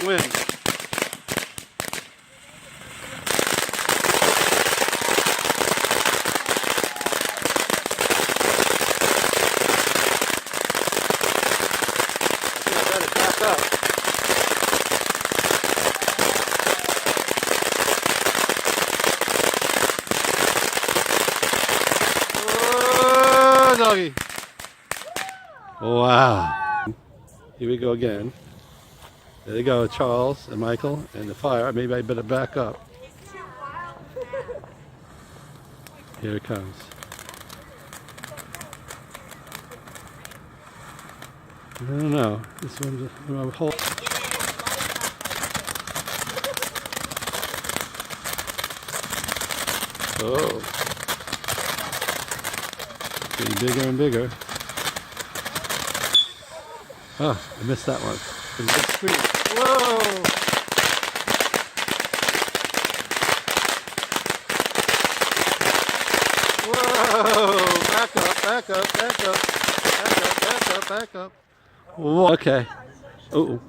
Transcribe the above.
wind. Let it back up. Whoa, doggy. Wow. Here we go again. There you go, Charles and Michael and the fire. Maybe I better back up. Here it comes. I don't know. This one's a whole. Oh. Getting bigger and bigger. Oh, I missed that one. It was a big scream. Whoa! Whoa! Back up, back up, back up, back up, back up, back up. Whoa. Okay. Uh-oh.